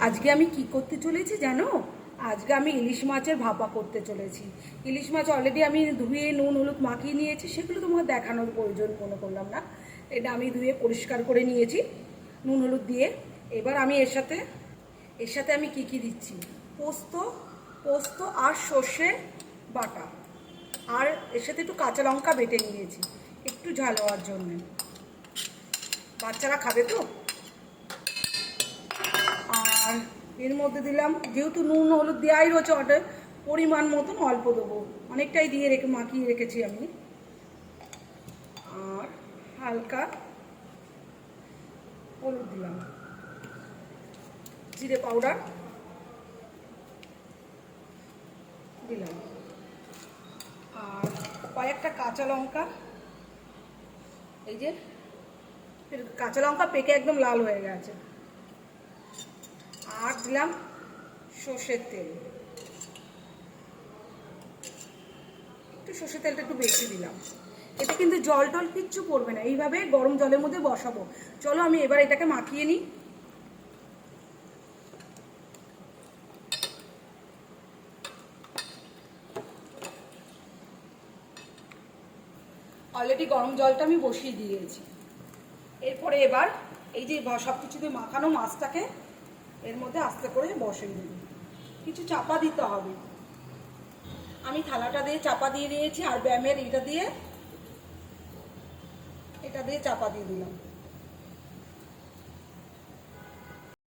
আজকে আমি কি করতে চলেছি জানো? আজকে আমি ইলিশ মাছের ভাপা করতে চলেছি। ইলিশ মাছ অলরেডি আমি ধুয়ে নুন হলুদ মাখিয়ে নিয়েছি, সেগুলো তোমার দেখানোর প্রয়োজন মনে করলাম না। এটা আমি ধুয়ে পরিষ্কার করে নিয়েছি নুন হলুদ দিয়ে। এবার আমি এর সাথে আমি কি দিচ্ছি, পোস্ত পোস্ত আর সর্ষে বাটা, আর এর সাথে একটু কাঁচা লঙ্কা বেটে নিয়েছি একটু ঝাল হওয়ার জন্য। বাচ্চারা খাবে তো। আর এর মধ্যে দিলাম, যেহেতু নুন হলুদ দেওয়াই রয়েছে অর্ডার, পরিমাণ মতন অল্প দেবো, অনেকটাই দিয়ে মাখিয়ে রেখেছি আমি। আর হালকা হলুদ দিলাম, জিরে পাউডার দিলাম, আর কয়েকটা কাঁচা লঙ্কা, এই যে কাঁচা লঙ্কা পেকে একদম লাল হয়ে গেছে। আর দিলাম সর্ষের তেল, একটু সর্ষের তেলটা একটু বেশি দিলাম। এতে কিন্তু জল টল কিচ্ছু পড়বে না, এইভাবে গরম জলের মধ্যে বসাবো। চলো আমি এবার এটাকে মাখিয়ে নিই। অলরেডি গরম জলটা আমি বসিয়ে দিয়েছি। এরপরে এবার এই যে সব কিছু দিয়ে মাখানো মাছটাকে এর মধ্যে আস্তে করে বসিয়ে দিই। কিছু চাপা দিতে হবে, আমি থালাটা দিয়ে চাপা দিয়ে দিয়েছি, আর ব্যায়ামের এটা দিয়ে চাপা দিয়ে দিলাম।